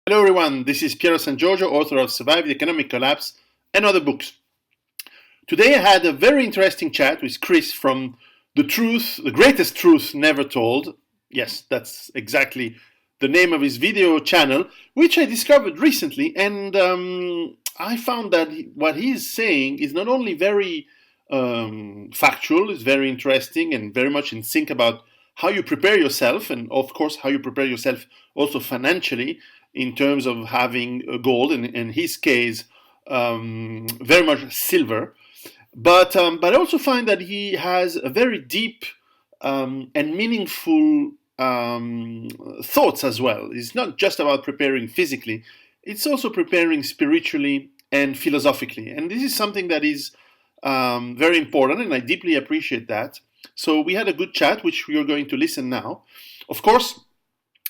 Hello everyone, this is Piero Giorgio, author of Survive the Economic Collapse and other books. Today I had a very interesting chat with Chris from The Greatest Truth Never Told. Yes, that's exactly the name of his video channel, which I discovered recently, and I found that what he's saying is not only very factual, it's very interesting and very much in sync about how you prepare yourself, and of course how you prepare yourself also financially in terms of having gold, and in his case, very much silver. But I also find that he has a very deep and meaningful thoughts as well. It's not just about preparing physically; it's also preparing spiritually and philosophically. And this is something that is very important, and I deeply appreciate that. So we had a good chat, which we are going to listen now. Of course,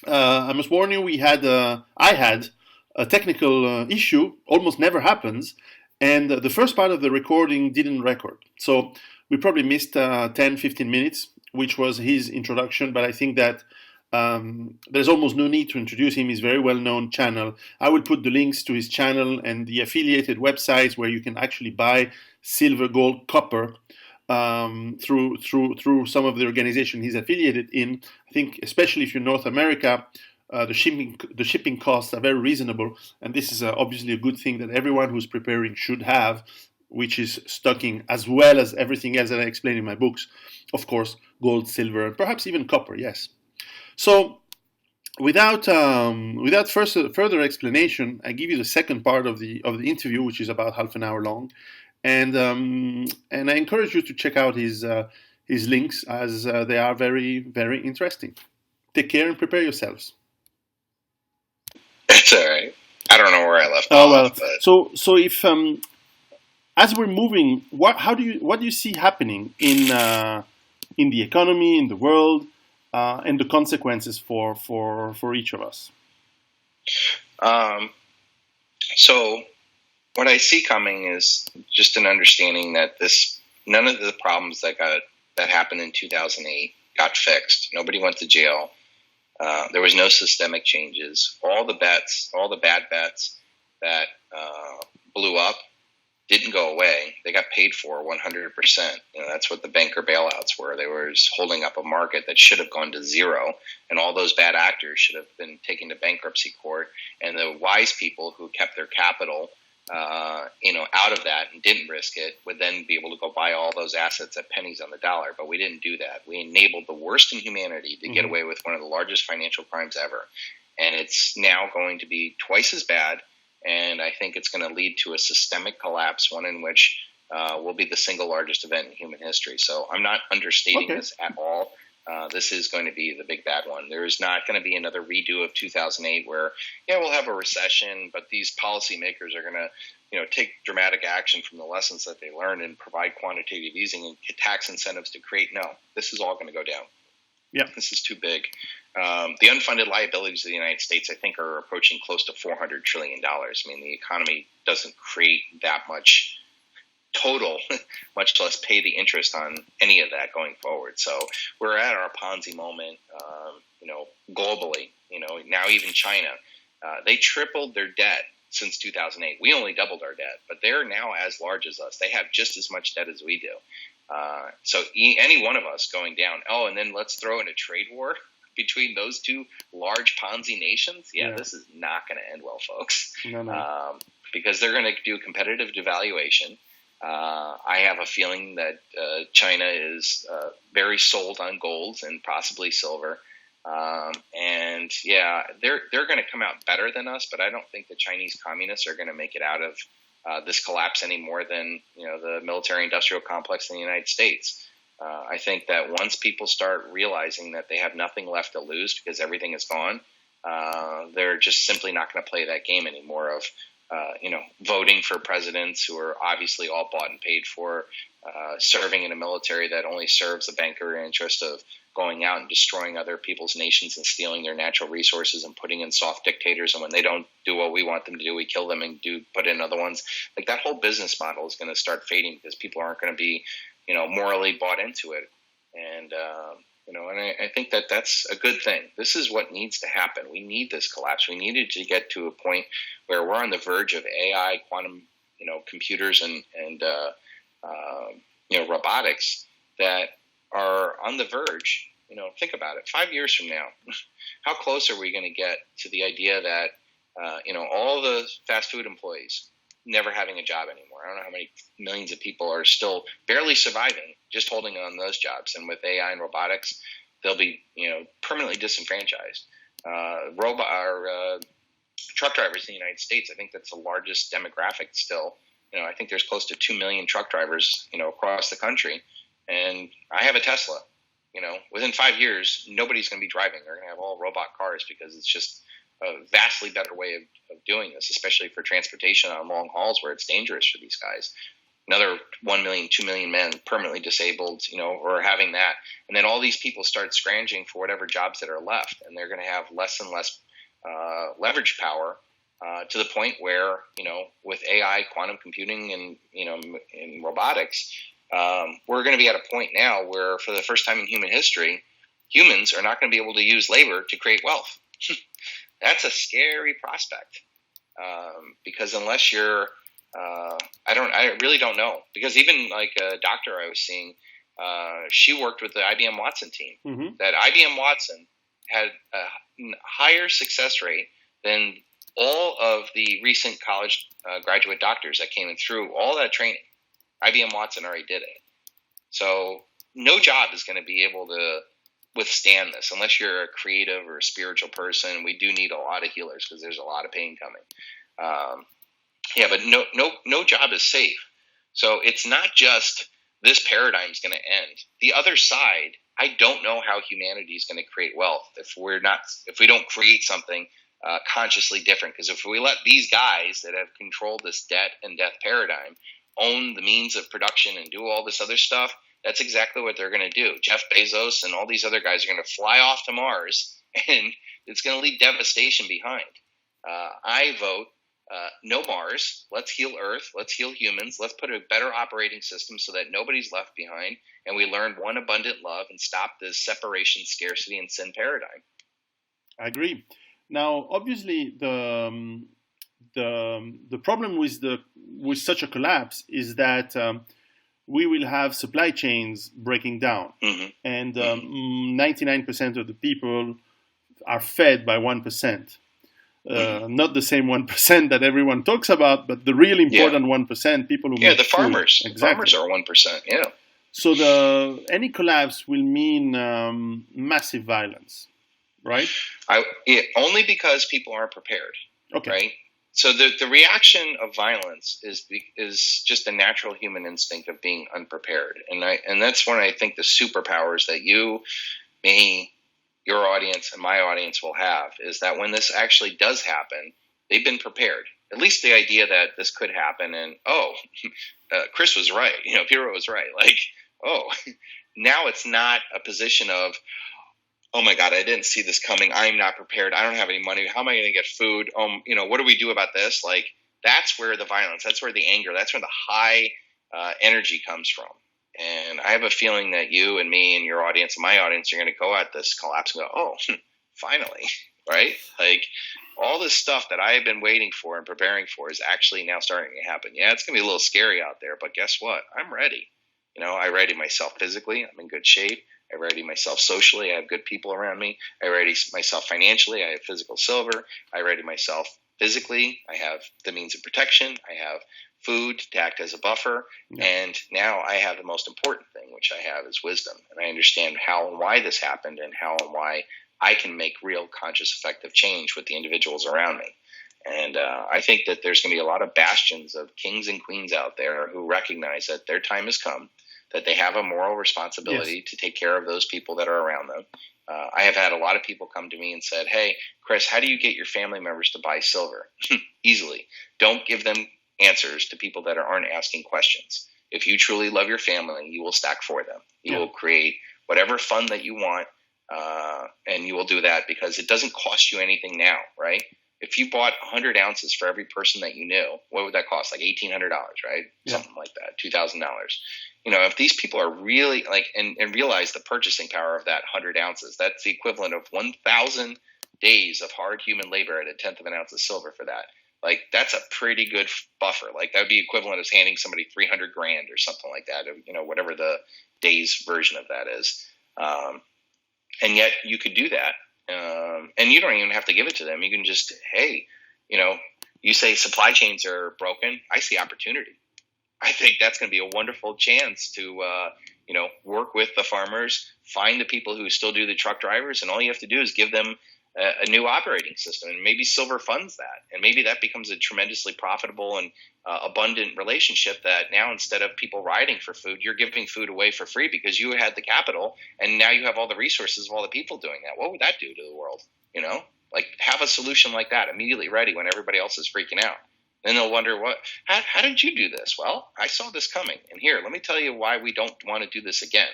I must warn you, I had a technical issue, almost never happens, and the first part of the recording didn't record. So we probably missed 10, 15 minutes, which was his introduction, but I think that there's almost no need to introduce him. He's a very well-known channel. I will put the links to his channel and the affiliated websites where you can actually buy silver, gold, copper through some of the organization he's affiliated in. I think especially if you're North America, the shipping costs are very reasonable, and this is obviously a good thing that everyone who's preparing should have, which is stocking as well as everything else that I explain in my books. Of course, gold, silver, and perhaps even copper. Yes. So without further explanation, I give you the second part of the interview, which is about half an hour long, and I encourage you to check out his links as they are very, very interesting. Take care and prepare yourselves. It's all right. I don't know where I left off. Well, but... so if as we're moving, what do you see happening in the economy, in the world, and the consequences for each of us? So what I see coming is just an understanding that none of the problems that happened in 2008 got fixed. Nobody went to jail. There was no systemic changes. All the bad bets that blew up didn't go away. They got paid for 100%. That's what the banker bailouts were. They were just holding up a market that should have gone to zero, and all those bad actors should have been taken to bankruptcy court. And the wise people who kept their capital, out of that and didn't risk it would then be able to go buy all those assets at pennies on the dollar. But we didn't do that. We enabled the worst in humanity to get away with one of the largest financial crimes ever. And it's now going to be twice as bad. And I think it's going to lead to a systemic collapse, one in which will be the single largest event in human history. So I'm not understating this at all. This is going to be the big bad one. There's not going to be another redo of 2008 where, we'll have a recession, but these policymakers are going to, take dramatic action from the lessons that they learned and provide quantitative easing and tax incentives to create. No, this is all going to go down. Yeah, this is too big. The unfunded liabilities of the United States, I think, are approaching close to $400 trillion. I mean, the economy doesn't create that much total, much less pay the interest on any of that going forward. So we're at our Ponzi moment, globally. Now even China, they tripled their debt since 2008. We only doubled our debt, but they're now as large as us. They have just as much debt as we do. So any one of us going down, and then let's throw in a trade war between those two large Ponzi nations. This is not going to end well, folks. No. Because they're going to do competitive devaluation. I have a feeling that China is very sold on gold and possibly silver. And they're going to come out better than us, but I don't think the Chinese communists are going to make it out of this collapse any more than the military-industrial complex in the United States. I think that once people start realizing that they have nothing left to lose because everything is gone, they're just simply not going to play that game anymore of voting for presidents who are obviously all bought and paid for, serving in a military that only serves the banker interest of going out and destroying other people's nations and stealing their natural resources and putting in soft dictators. And when they don't do what we want them to do, we kill them and put in other ones. Like, that whole business model is going to start fading because people aren't going to be, morally bought into it. And And I think that that's a good thing. This is what needs to happen. We need this collapse. We needed to get to a point where we're on the verge of AI, quantum, computers and robotics that are on the verge. Think about it. 5 years from now, how close are we going to get to the idea that, all the fast food employees never having a job anymore? I don't know how many millions of people are still barely surviving, just holding on those jobs. And with AI and robotics, they'll be, permanently disenfranchised. Truck drivers in the United States, I think that's the largest demographic still. I think there's close to 2 million truck drivers, across the country. And I have a Tesla. Within 5 years, nobody's going to be driving. They're going to have all robot cars because it's just a vastly better way of doing this, especially for transportation on long hauls where it's dangerous for these guys. Another 1 million, 2 million men permanently disabled, or having that. And then all these people start scrounging for whatever jobs that are left, and they're going to have less and less leverage power to the point where, with AI, quantum computing, and, and robotics, we're going to be at a point now where for the first time in human history, humans are not going to be able to use labor to create wealth. That's a scary prospect, because unless you're, I really don't know, because even like a doctor I was seeing, she worked with the IBM Watson team. Mm-hmm. That IBM Watson had a higher success rate than all of the recent college graduate doctors that came in through all that training. IBM Watson already did it. So no job is going to be able to withstand this unless you're a creative or a spiritual person. We do need a lot of healers because there's a lot of pain coming. But no job is safe. So it's not just this paradigm is going to end. The other side, I don't know how humanity is going to create wealth if we don't create something consciously different. Because if we let these guys that have controlled this debt and death paradigm own the means of production and do all this other stuff, that's exactly what they're going to do. Jeff Bezos and all these other guys are going to fly off to Mars, and it's going to leave devastation behind. I vote no Mars. Let's heal Earth. Let's heal humans. Let's put a better operating system so that nobody's left behind, and we learn one abundant love and stop this separation, scarcity, and sin paradigm. I agree. Now, obviously, the problem with such a collapse is that we will have supply chains breaking down, mm-hmm. and 99% of the people are fed by 1%. Not the same 1% that everyone talks about, but the really important 1%, people who make the farmers. Food. Exactly. Farmers are 1%. Yeah. So any collapse will mean massive violence, right? Only because people aren't prepared. Okay. Right. So the reaction of violence is just a natural human instinct of being unprepared, and that's when I think the superpowers that you, me, your audience, and my audience will have is that when this actually does happen, they've been prepared. At least the idea that this could happen, and Chris was right, Piero was right. Like, now it's not a position of, oh my God, I didn't see this coming. I'm not prepared. I don't have any money. How am I going to get food? What do we do about this? Like, that's where the violence, that's where the anger, that's where the high energy comes from. And I have a feeling that you and me and your audience and my audience are going to go at this collapse and go, finally, right? Like, all this stuff that I have been waiting for and preparing for is actually now starting to happen. Yeah, it's going to be a little scary out there, but guess what? I'm ready. I ready myself physically. I'm in good shape. I ready myself socially. I have good people around me. I ready myself financially. I have physical silver. I ready myself physically. I have the means of protection. I have food to act as a buffer. Yeah. And now I have the most important thing, which I have, is wisdom. And I understand how and why this happened and how and why I can make real conscious, effective change with the individuals around me. And I think that there's going to be a lot of bastions of kings and queens out there who recognize that their time has come, that they have a moral responsibility to take care of those people that are around them. I have had a lot of people come to me and said, hey, Chris, how do you get your family members to buy silver? Easily. Don't give them answers to people that aren't asking questions. If you truly love your family, you will stack for them. You will create whatever fund that you want, and you will do that because it doesn't cost you anything now, right? If you bought 100 ounces for every person that you knew, what would that cost? Like $1,800, right? Yeah. Something like that, $2,000. If these people are really and realize the purchasing power of that 100 ounces, that's the equivalent of 1,000 days of hard human labor at a tenth of an ounce of silver for that. Like, that's a pretty good buffer. Like, that would be equivalent of handing somebody 300 grand or something like that, whatever the days version of that is. And yet you could do that. And you don't even have to give it to them. You can just, hey, you say supply chains are broken. I see opportunity. I think that's going to be a wonderful chance to, work with the farmers, find the people who still do the truck drivers, and all you have to do is give them a new operating system, and maybe silver funds that, and maybe that becomes a tremendously profitable and abundant relationship that now, instead of people riding for food, you're giving food away for free because you had the capital, and now you have all the resources of all the people doing that. What would that do to the world? Like, have a solution like that immediately ready when everybody else is freaking out. Then they'll wonder, how did you do this? Well, I saw this coming, and here, let me tell you why we don't want to do this again.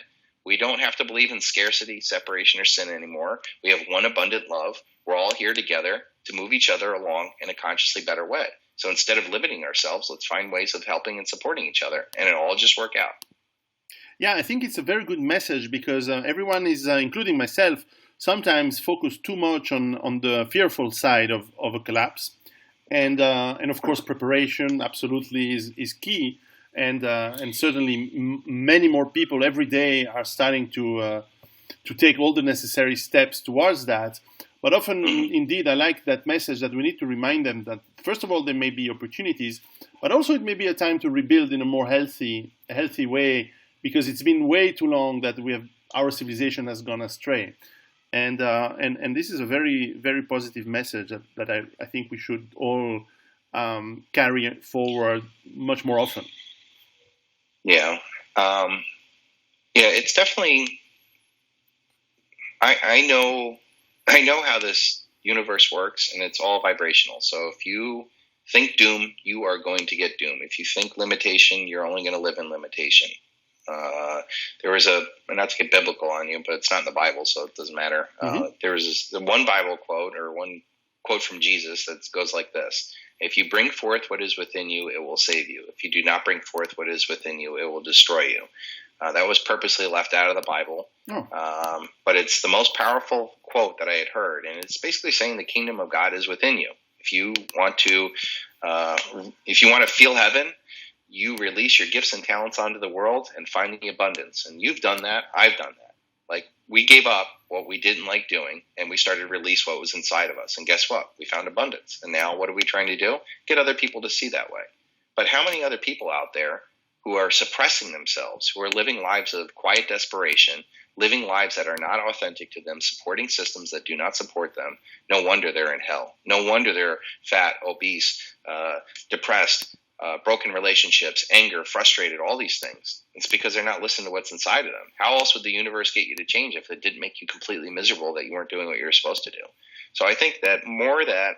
We don't have to believe in scarcity, separation, or sin anymore. We have one abundant love. We're all here together to move each other along in a consciously better way. So instead of limiting ourselves, let's find ways of helping and supporting each other, and it'll all just work out. Yeah, I think it's a very good message because everyone is, including myself, sometimes focus too much on the fearful side of a collapse. And of course, preparation absolutely is key. And certainly many more people every day are starting to take all the necessary steps towards that. But often, indeed, I like that message that we need to remind them that, first of all, there may be opportunities, but also it may be a time to rebuild in a more healthy way, because it's been way too long that our civilization has gone astray. And this is a very, very positive message that I think we should all carry forward much more often. Yeah. It's definitely, I know how this universe works, and it's all vibrational. So if you think doom, you are going to get doom. If you think limitation, you're only going to live in limitation. There was not to get biblical on you, but it's not in the Bible, so it doesn't matter. There was this one Bible quote, or one quote from Jesus, that goes like this: if you bring forth what is within you, it will save you. If you do not bring forth what is within you, it will destroy you. That was purposely left out of the Bible, but it's the most powerful quote that I had heard, and it's basically saying the kingdom of God is within you. If you want to feel heaven, you release your gifts and talents onto the world and find the abundance. And you've done that. I've done that. Like, we gave up what we didn't like doing, and we started to release what was inside of us. And guess what? We found abundance. And now what are we trying to do? Get other people to see that way. But how many other people out there who are suppressing themselves, who are living lives of quiet desperation, living lives that are not authentic to them, supporting systems that do not support them? No wonder they're in hell. No wonder they're fat, obese, depressed, broken relationships, anger, frustrated, all these things. It's because they're not listening to what's inside of them. How else would the universe get you to change if it didn't make you completely miserable that you weren't doing what you were supposed to do? So I think that more that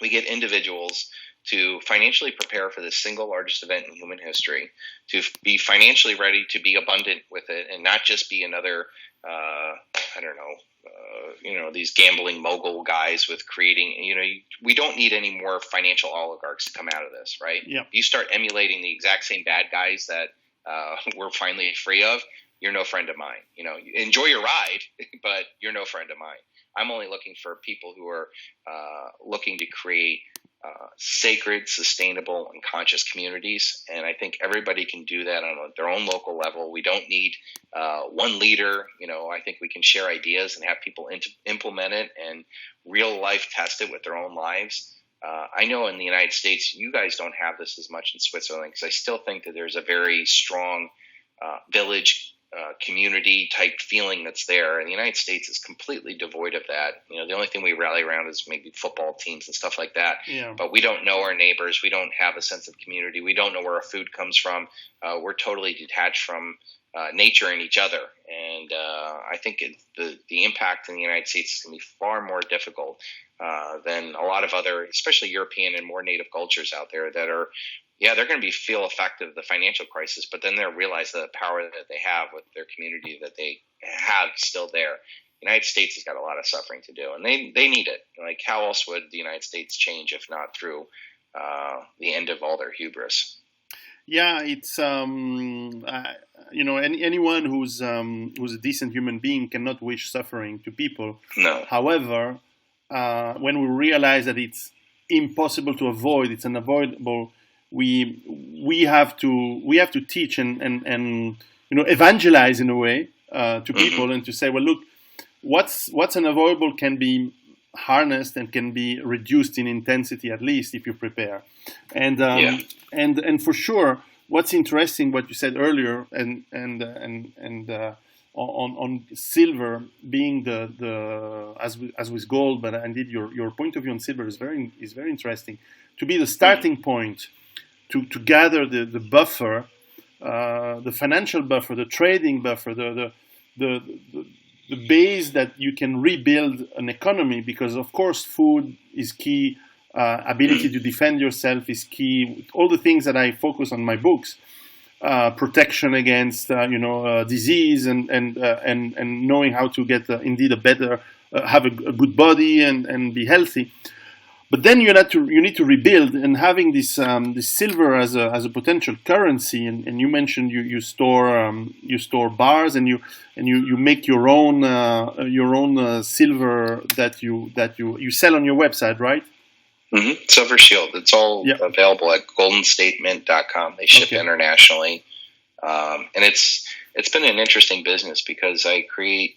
we get individuals to financially prepare for the single largest event in human history, to be financially ready to be abundant with it, and not just be another, these gambling mogul guys with creating, we don't need any more financial oligarchs to come out of this, right? Yeah. You start emulating the exact same bad guys that we're finally free of, you're no friend of mine. Enjoy your ride, but you're no friend of mine. I'm only looking for people who are looking to create sacred, sustainable, and conscious communities. And I think everybody can do that on their own local level. We don't need one leader. I think we can share ideas and have people implement it and real life test it with their own lives. I know in the United States, you guys don't have this as much in Switzerland, because I still think that there's a very strong village community type feeling that's there. And the United States is completely devoid of that. The only thing we rally around is maybe football teams and stuff like that. Yeah. But we don't know our neighbors. We don't have a sense of community. We don't know where our food comes from. We're totally detached from nature and each other. And I think the impact in the United States is going to be far more difficult than a lot of other, especially European and more native cultures out there that are, they're going to feel effective of the financial crisis, but then they'll realize the power that they have with their community that they have still there. The United States has got a lot of suffering to do, and they need it. Like, how else would the United States change if not through the end of all their hubris? Yeah, it's anyone who's a decent human being cannot wish suffering to people. No. However, when we realize that it's impossible to avoid, it's unavoidable, we have to teach and evangelize in a way to people, and to say, well, look, what's unavoidable can be harnessed and can be reduced in intensity, at least if you prepare. And and for sure, what's interesting, what you said earlier, and on silver being the as with gold, but indeed your point of view on silver is very interesting, to be the starting point to gather the buffer, the financial buffer, the trading buffer, the base that you can rebuild an economy, because of course food is key, ability to defend yourself is key, all the things that I focus on my books, protection against disease, and knowing how to get indeed a better, have a good body and be healthy. But then you need to rebuild, and having this silver as a potential currency. And you mentioned you store bars, and you make your own silver that you sell on your website, right? Mm-hmm. Silver Shield. It's all available at goldenstatemint.com. They ship internationally, and it's been an interesting business, because I create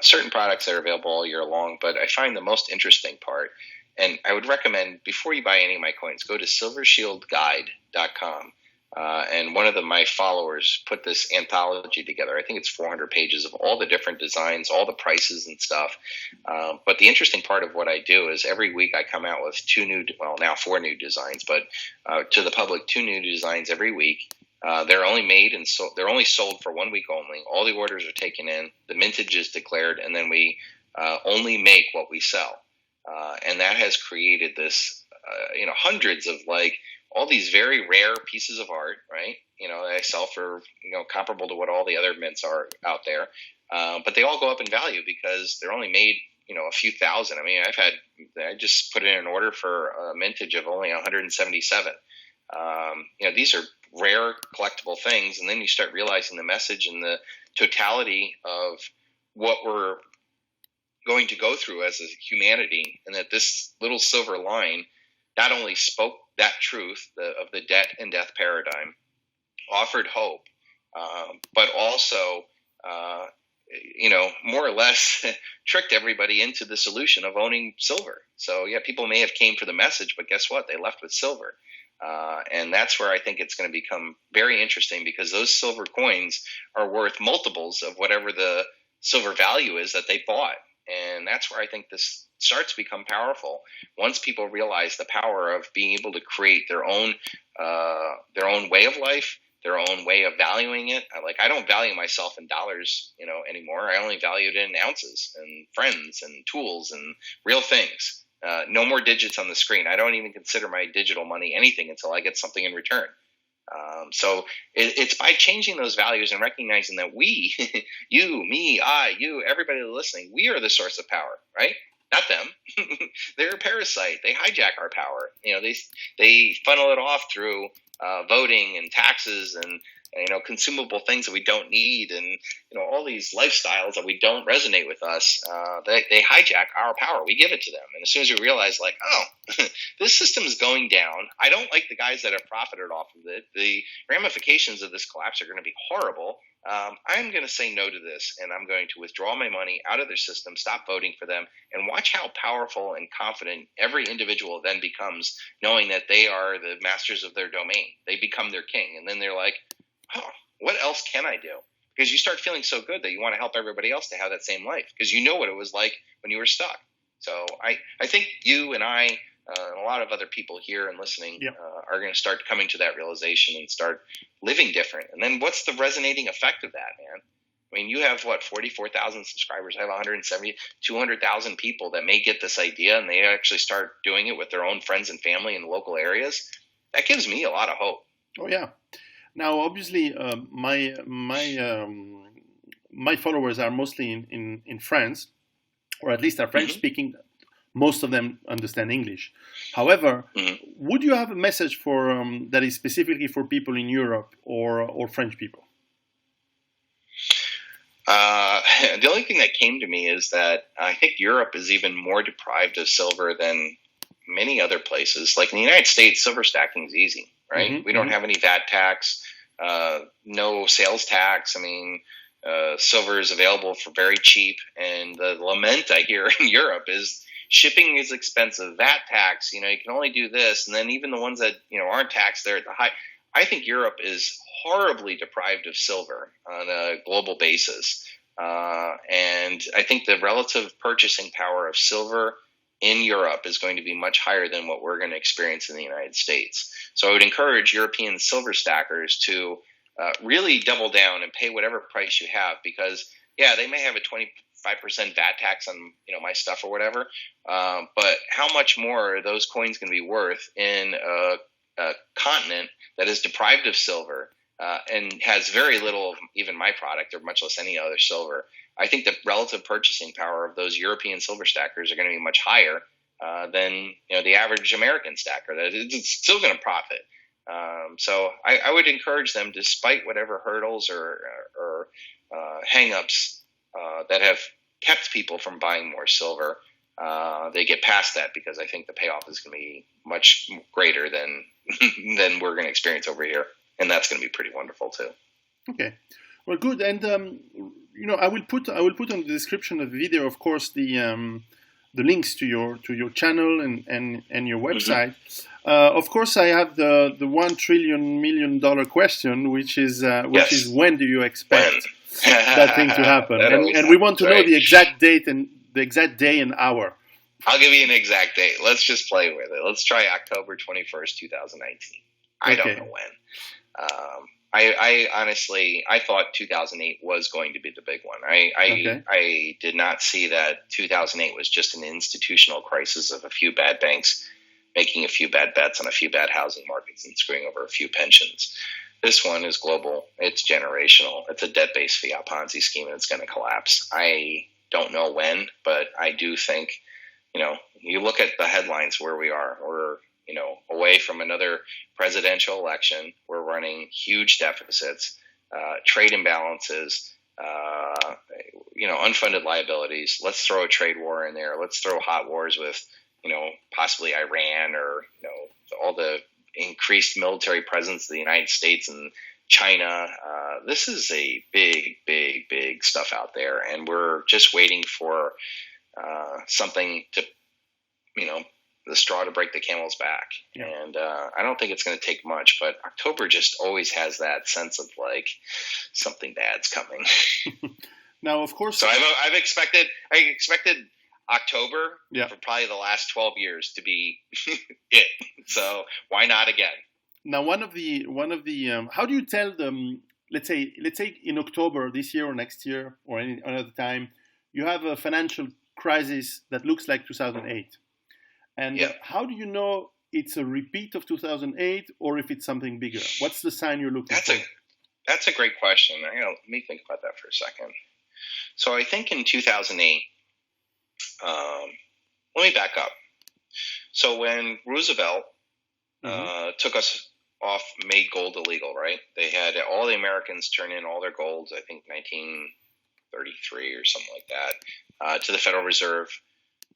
certain products that are available all year long. But I find the most interesting part. And I would recommend, before you buy any of my coins, go to silvershieldguide.com. And one of my followers put this anthology together. I think it's 400 pages of all the different designs, all the prices and stuff. But the interesting part of what I do is every week I come out with now 4 new designs, but to the public, 2 new designs every week. They're only made and they're only sold for 1 week only. All the orders are taken in, the mintage is declared, and then we only make what we sell. And that has created this, hundreds of all these very rare pieces of art, right? That I sell for, comparable to what all the other mints are out there. But they all go up in value because they're only made, a few thousand. I mean, I just put in an order for a mintage of only 177. These are rare collectible things. And then you start realizing the message and the totality of what we're going to go through as a humanity, and that this little silver line not only spoke that truth of the debt and death paradigm, offered hope, but also, more or less tricked everybody into the solution of owning silver. So people may have came for the message, but guess what? They left with silver. And that's where I think it's going to become very interesting, because those silver coins are worth multiples of whatever the silver value is that they bought. And that's where I think this starts to become powerful. Once people realize the power of being able to create their own way of life, their own way of valuing it. I don't value myself in dollars, anymore. I only value it in ounces and friends and tools and real things. No more digits on the screen. I don't even consider my digital money anything until I get something in return. So it's by changing those values and recognizing that we, you, me, you, everybody listening, we are the source of power, right? Not them. They're a parasite. They hijack our power. They funnel it off through voting and taxes and consumable things that we don't need, and all these lifestyles that we don't resonate with us. They hijack our power. We give it to them, and as soon as we realize, this system is going down, I don't like the guys that have profited off of it. The ramifications of this collapse are going to be horrible. I'm going to say no to this, and I'm going to withdraw my money out of their system, stop voting for them, and watch how powerful and confident every individual then becomes, knowing that they are the masters of their domain. They become their king, and then they're like, oh, what else can I do? Because you start feeling so good that you want to help everybody else to have that same life, because you know what it was like when you were stuck. So I think you and I and a lot of other people here and listening are going to start coming to that realization and start living different. And then what's the resonating effect of that, man? I mean, you have 44,000 subscribers. I have 170, 200,000 people that may get this idea, and they actually start doing it with their own friends and family in the local areas. That gives me a lot of hope. Oh yeah. Now, obviously, my followers are mostly in France, or at least are French Mm-hmm. speaking. Most of them understand English. However, Mm-hmm. would you have a message for that is specifically for people in Europe or French people? The only thing that came to me is that I think Europe is even more deprived of silver than many other places. Like in the United States, silver stacking is easy, right? Mm-hmm, We don't have any VAT tax, no sales tax. I mean, silver is available for very cheap. And the lament I hear in Europe is shipping is expensive, VAT tax, you can only do this. And then even the ones that, aren't taxed, they're at the high. I think Europe is horribly deprived of silver on a global basis. And I think the relative purchasing power of silver in Europe is going to be much higher than what we're going to experience in the United States. So I would encourage European silver stackers to really double down and pay whatever price you have, because, yeah, they may have a 25% VAT tax on my stuff or whatever, but how much more are those coins going to be worth in a continent that is deprived of silver and has very little of even my product, or much less any other silver? I think the relative purchasing power of those European silver stackers are going to be much higher than the average American stacker. It's still going to profit. So I would encourage them, despite whatever hurdles or hang-ups that have kept people from buying more silver, they get past that, because I think the payoff is going to be much greater than than we're going to experience over here, and that's going to be pretty wonderful too. Okay, well, good. And I will put on the description of the video, of course, the links to your channel and your website. Of course, I have the $1 trillion million question, which is when do you expect that thing to happen? And we want to know the exact date and the exact day and hour. I'll give you an exact date. Let's just play with it. Let's try October 21st, 2019. I don't know when. I honestly thought 2008 was going to be the big one. I did not see that 2008 was just an institutional crisis of a few bad banks making a few bad bets on a few bad housing markets and screwing over a few pensions. This one is global. It's generational. It's a debt-based fiat Ponzi scheme, and it's going to collapse. I don't know when, but I do think, you look at the headlines where we are. We're, away from another presidential election. We're running huge deficits, trade imbalances, unfunded liabilities. Let's throw a trade war in there. Let's throw hot wars with, possibly Iran, or, all the increased military presence of the United States and China. This is a big, big, big stuff out there, and we're just waiting for something to, the straw to break the camel's back. Yeah. And I don't think it's going to take much, but October just always has that sense of like something bad's coming. Now, of course. So I expected October for probably the last 12 years to be it. So why not again? Now, one of the how do you tell them? Let's say in October this year or next year or any another time, you have a financial crisis that looks like 2008. And how do you know it's a repeat of 2008 or if it's something bigger? What's the sign you're looking for? That's a great question. Let me think about that for a second. So I think in 2008, let me back up. So when Roosevelt took us off, made gold illegal, right? They had all the Americans turn in all their golds, I think 1933 or something like that, to the Federal Reserve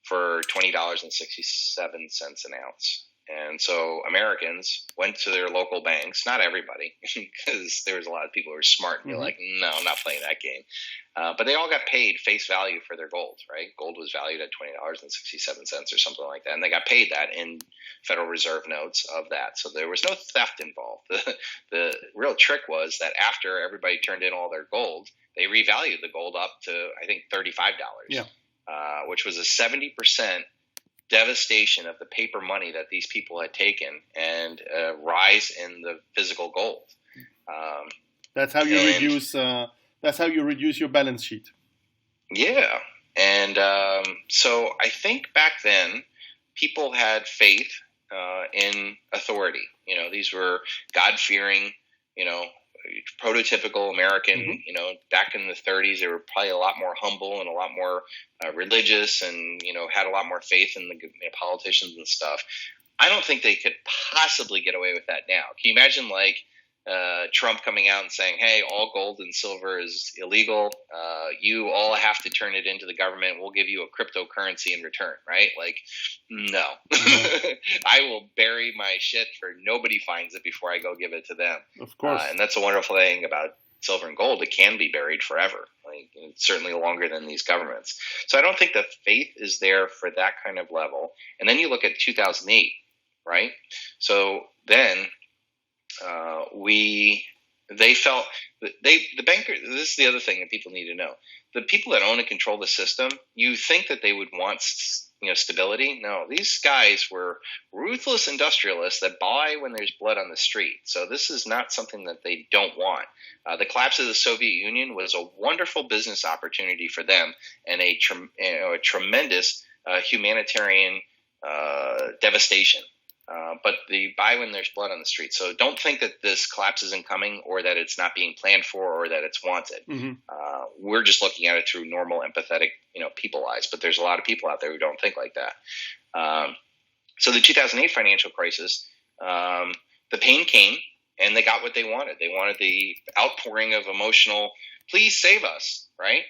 for $20.67 an ounce. And so Americans went to their local banks, not everybody, because there was a lot of people who were smart and be like, no, I'm not playing that game. But they all got paid face value for their gold, right? Gold was valued at $20.67 or something like that. And they got paid that in Federal Reserve notes of that. So there was no theft involved. The real trick was that after everybody turned in all their gold, they revalued the gold up to, I think, $35, which was a 70% devastation of the paper money that these people had taken, and a rise in the physical gold. That's how you reduce. That's how you reduce your balance sheet. Yeah, and so I think back then people had faith in authority. These were God-fearing, prototypical American. Mm-hmm. Back in the 30s, they were probably a lot more humble and a lot more religious, and had a lot more faith in the politicians and stuff. I don't think they could possibly get away with that now. Can you imagine Trump coming out and saying, "Hey, all gold and silver is illegal. You all have to turn it into the government. We'll give you a cryptocurrency in return," right? No. I will bury my shit for nobody finds it before I go give it to them. Of course. And that's a wonderful thing about silver and gold. It can be buried forever, certainly longer than these governments. So I don't think the faith is there for that kind of level. And then you look at 2008, right? So then they felt the banker. This is the other thing that people need to know. The people that own and control the system, you think that they would want stability. No, these guys were ruthless industrialists that buy when there's blood on the street. So this is not something that they don't want. The collapse of the Soviet Union was a wonderful business opportunity for them, and a tremendous humanitarian devastation. But they buy when there's blood on the street. So don't think that this collapse isn't coming, or that it's not being planned for, or that it's wanted. Mm-hmm. We're just looking at it through normal, empathetic, people eyes. But there's a lot of people out there who don't think like that. So the 2008 financial crisis, the pain came, and they got what they wanted. They wanted the outpouring of emotional, "Please save us," right?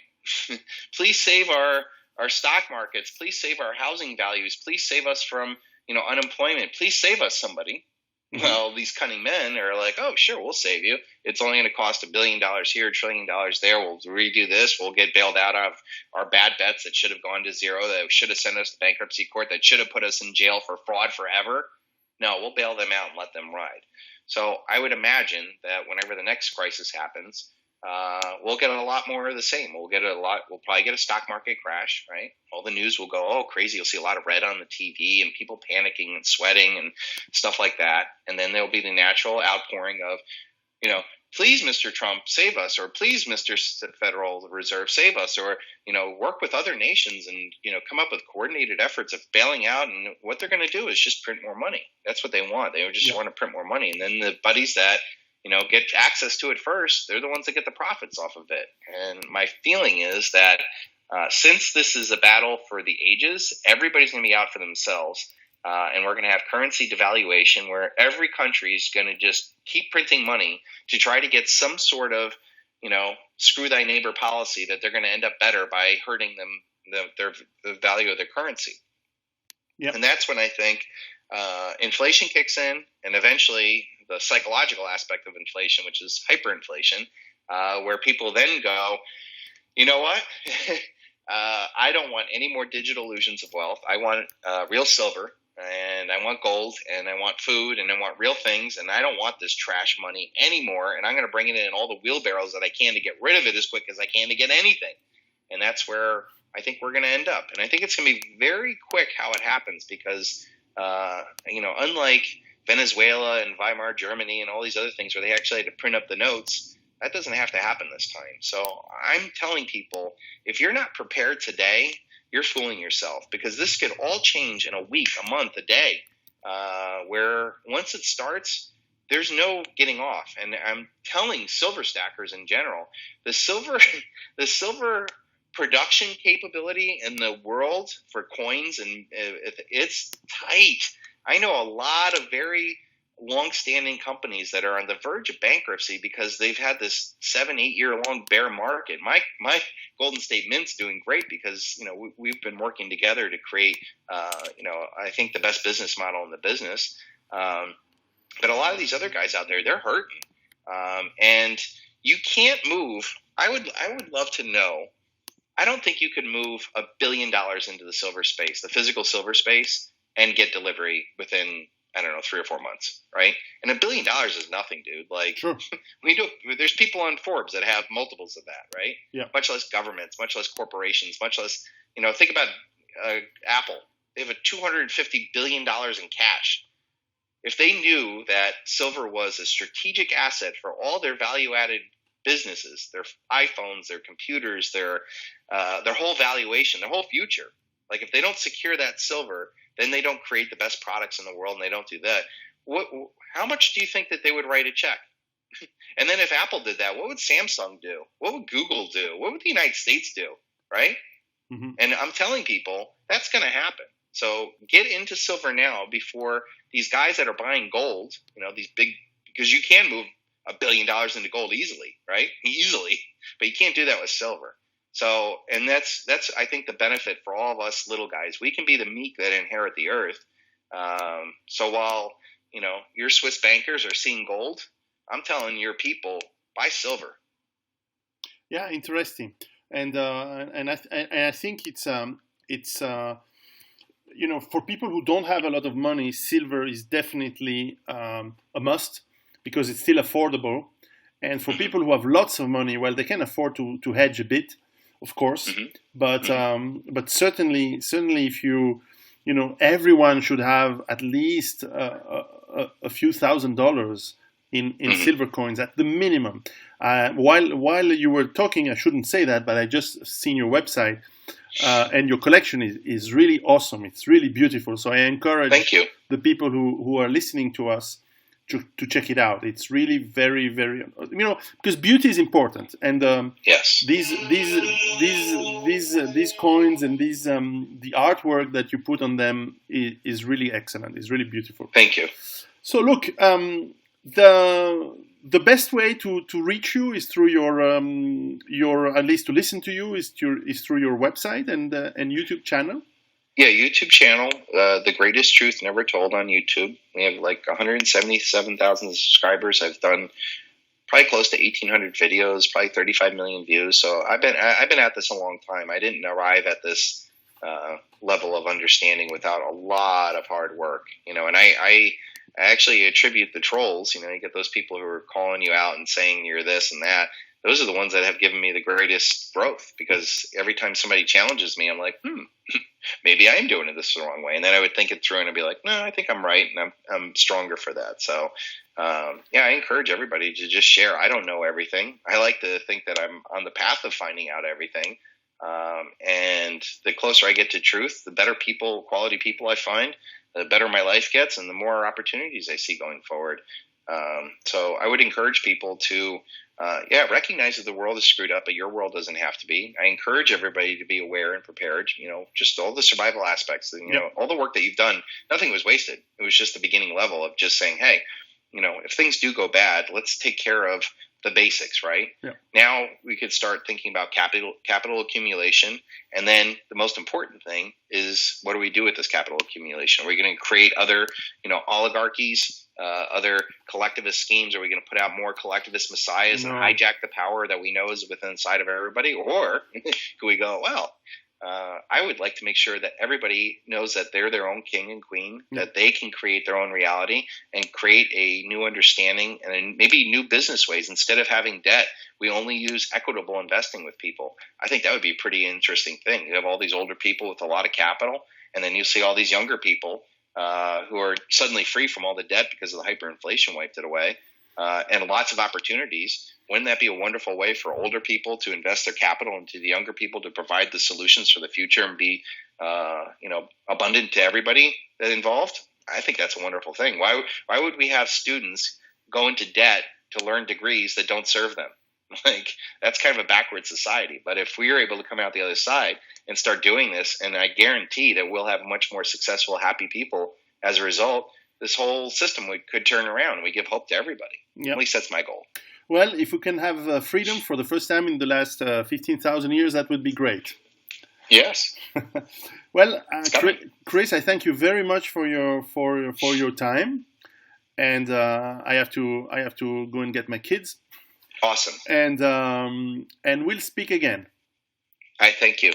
Please save our stock markets. Please save our housing values. Please save us from unemployment. Please save us, somebody. Mm-hmm. Well, these cunning men are like, "Oh, sure, we'll save you. It's only going to cost $1 billion here, $1 trillion there. We'll redo this. We'll get bailed out of our bad bets that should have gone to zero, that should have sent us to bankruptcy court, that should have put us in jail for fraud forever. No, we'll bail them out and let them ride." So I would imagine that whenever the next crisis happens, we'll get a lot more of the same. We'll probably get a stock market crash, right? All the news will go, "Oh, crazy." You'll see a lot of red on the TV and people panicking and sweating and stuff like that. And then there'll be the natural outpouring of, "Please, Mr. Trump, save us," or "Please, Mr. Federal Reserve, save us," or, work with other nations and, come up with coordinated efforts of bailing out. And what they're going to do is just print more money. That's what they want. They just want to print more money. And then the buddies that get access to it first, they're the ones that get the profits off of it. And my feeling is that since this is a battle for the ages, everybody's going to be out for themselves. And we're going to have currency devaluation where every country is going to just keep printing money to try to get some sort of, screw thy neighbor policy that they're going to end up better by hurting them, the value of their currency. Yep. And that's when I think inflation kicks in, and eventually the psychological aspect of inflation, which is hyperinflation, where people then go, "You know what? I don't want any more digital illusions of wealth. I want real silver, and I want gold, and I want food, and I want real things, and I don't want this trash money anymore, and I'm going to bring it in all the wheelbarrows that I can to get rid of it as quick as I can to get anything." And that's where I think we're going to end up. And I think it's going to be very quick how it happens because, unlike Venezuela and Weimar Germany and all these other things where they actually had to print up the notes, that doesn't have to happen this time. So I'm telling people, if you're not prepared today, you're fooling yourself, because this could all change in a week, a month, a day, where once it starts, there's no getting off. And I'm telling silver stackers in general, the silver production capability in the world for coins, and it's tight. I know a lot of very long-standing companies that are on the verge of bankruptcy because they've had this 7-8 year long bear market. My Golden State Mint's doing great because we've been working together to create I think the best business model in the business. But a lot of these other guys out there, they're hurting, and you can't move. I would love to know. I don't think you could move $1 billion into the silver space, the physical silver space, and get delivery within, 3 or 4 months, right? And $1 billion is nothing, dude. Sure. There's people on Forbes that have multiples of that, right? Yeah. Much less governments, much less corporations, much less, think about Apple. They have $250 billion in cash. If they knew that silver was a strategic asset for all their value-added businesses, their iPhones, their computers, their whole valuation, their whole future, if they don't secure that silver, then they don't create the best products in the world, and they don't do that. How much do you think that they would write a check? And then if Apple did that, what would Samsung do? What would Google do? What would the United States do? Right? Mm-hmm. And I'm telling people that's going to happen. So get into silver now before these guys that are buying gold, these big, because you can move $1 billion into gold easily, right? Easily, but you can't do that with silver. So, and that's I think the benefit for all of us little guys. We can be the meek that inherit the earth. So while your Swiss bankers are seeing gold, I'm telling your people, buy silver. Yeah, interesting. And I think it's for people who don't have a lot of money, silver is definitely a must because it's still affordable. And for people who have lots of money, well, they can afford to hedge a bit, of course. Mm-hmm. But certainly if everyone should have at least a few $1,000s in silver coins at the minimum. While you were talking, I shouldn't say that, but I just seen your website, and your collection is really awesome. It's really beautiful. So I encourage the people who are listening to us to check it out. It's really very, very, because beauty is important, and yes, these coins and the artwork that you put on them is really excellent. It's really beautiful. Thank you. So look, the best way to reach you is through your at least to listen to you is through your website and YouTube channel. Yeah, YouTube channel, The Greatest Truth Never Told on YouTube. We have like 177,000 subscribers. I've done probably close to 1,800 videos, probably 35 million views. So I've been at this a long time. I didn't arrive at this level of understanding without a lot of hard work. And I actually attribute the trolls. You get those people who are calling you out and saying you're this and that. Those are the ones that have given me the greatest growth, because every time somebody challenges me, I'm like, maybe I am doing it this the wrong way. And then I would think it through and I'd be like, no, I think I'm right. And I'm stronger for that. So, I encourage everybody to just share. I don't know everything. I like to think that I'm on the path of finding out everything. And the closer I get to truth, the better quality people I find, the better my life gets and the more opportunities I see going forward. So I would encourage people to, recognize that the world is screwed up, but your world doesn't have to be. I encourage everybody to be aware and prepared, just all the survival aspects, and, all the work that you've done, nothing was wasted. It was just the beginning level of just saying, hey, if things do go bad, let's take care of the basics, right? Yeah. Now we could start thinking about capital accumulation. And then the most important thing is, what do we do with this capital accumulation? Are we going to create other, oligarchies, other collectivist schemes? Are we going to put out more collectivist messiahs and hijack the power that we know is within inside of everybody? Or could we go, well, I would like to make sure that everybody knows that they're their own king and queen, that they can create their own reality and create a new understanding and maybe new business ways. Instead of having debt, we only use equitable investing with people. I think that would be a pretty interesting thing. You have all these older people with a lot of capital, and then you see all these younger people who are suddenly free from all the debt because of the hyperinflation wiped it away, and lots of opportunities. Wouldn't that be a wonderful way for older people to invest their capital into the younger people to provide the solutions for the future and be, abundant to everybody involved? I think that's a wonderful thing. Why would we have students go into debt to learn degrees that don't serve them? Like, that's kind of a backward society. But if we are able to come out the other side and start doing this, and I guarantee that we'll have much more successful, happy people as a result, this whole system could turn around and we give hope to everybody. Yep. At least that's my goal. Well, if we can have freedom for the first time in the last 15,000 years, that would be great. Yes. Well, Chris, I thank you very much for your time, and I have to go and get my kids. Awesome. And we'll speak again. I thank you.